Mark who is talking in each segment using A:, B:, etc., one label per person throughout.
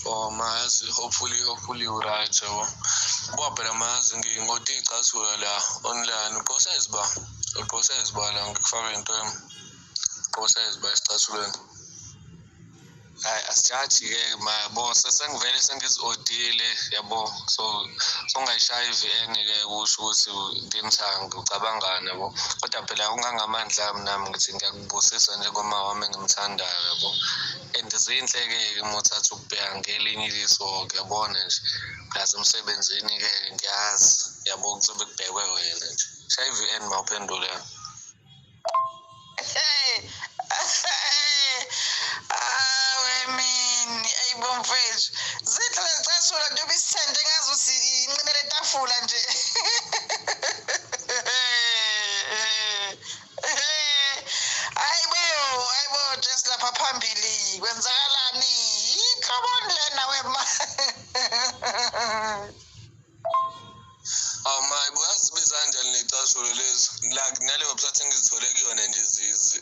A: Oh, mazi, hopefully you right, yabo. Ngoba phela mazi ngingoti icathulo la online. Uphose ba la ngikufaka into uphose ba esicathulweni. Hayi asijaji-ke mabo sesengivele sengizodile yabo so ungayishaya iVN-ke kusho ukuthi ngimthanga ucabangani yabo kodwa phela ungangamandla ami nami ngithi ngiyakubusisa njengoma wami engimthandayo yabo and zinhle-ke uma uthatha ukubheka ngelinye iliso uyabona nje plus emsebenzini-ke ngiyazi yabo kuzobe kubhekwe wena nje shaya iVN mawuphendule.
B: Mfethu zithi lezicathulo njengoba isithende ngazi ukuthi inqinele etafula nje. Hayibo just lapha phambili kwenzakalani? Come on lena wema.
A: Awu mayibo yazibiza kanjani lecathulo lezi la kunale website engizithole kuyona nje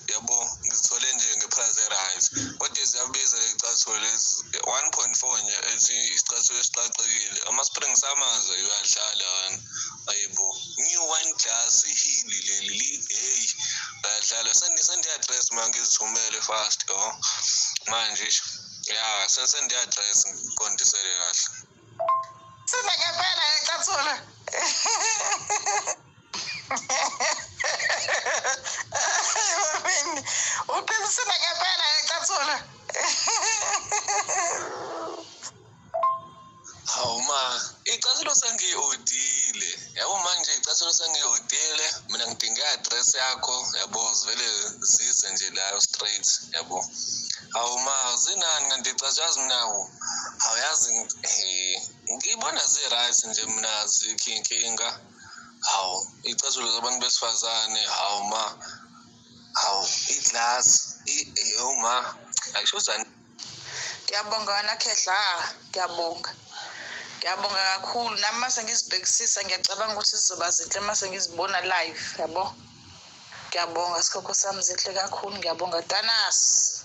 A: yabo ngizithole nje ngeprice e-right kodwa ziyabiza lecathulo lezi 1.4 nje ethi isicathulo esicacekile ama-springs amanzi uyadlala wena ayibo new wine glass hili leli hey uyadlala sendi-address mangizithumele fast manje ya sendi-address ngiqondisele kahle.
B: Sina ngempela lecathulo. Uqinisile ngempela lecathulo.
A: Hawu ma icathulo sengiyi-odile yabo manje icathulo sengiyi-odile mina ngidinga i-address yakho yabo zivele zize nje la straight yabo. Hawu ma zinani kanti icathulo nawo awuyazi ngibona zi-right nje mina azikho inkinga. Hawu icathulo zabantu besifazane hawu ma hawu iglass ma ayisho zani.
B: Ngiyabonga wena Khehla, ngiyabonga kakhulu nami mase ngizibhekisisa ngiyacabanga ukuthi sizoba zinhle mase ngizibona live yabo. Ngiyabonga sikhokho sami zinhle kakhulu ngiyabonga Danas.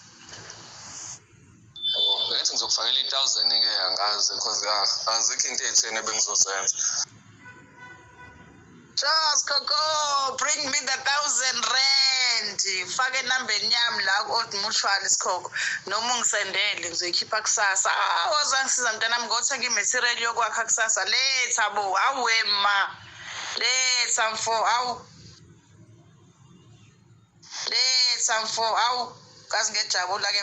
A: Ngathi ngizokufakela 1,000-ke angazi because azikho into ey'theni ebengizozenza.
B: Charles Coco, bring me the 1,000 rand. Fake enambeni yami la ku-Old Mutual Sikhokho. Noma ungisendele ngizoyikhipha kusasa. Wazangisiza mntanami ngothenga imaterial yokwakha kusasa. Letha bo, awe ma. Letha mfo, awu. Letha mfo, awu. Kazi ngejabula ke.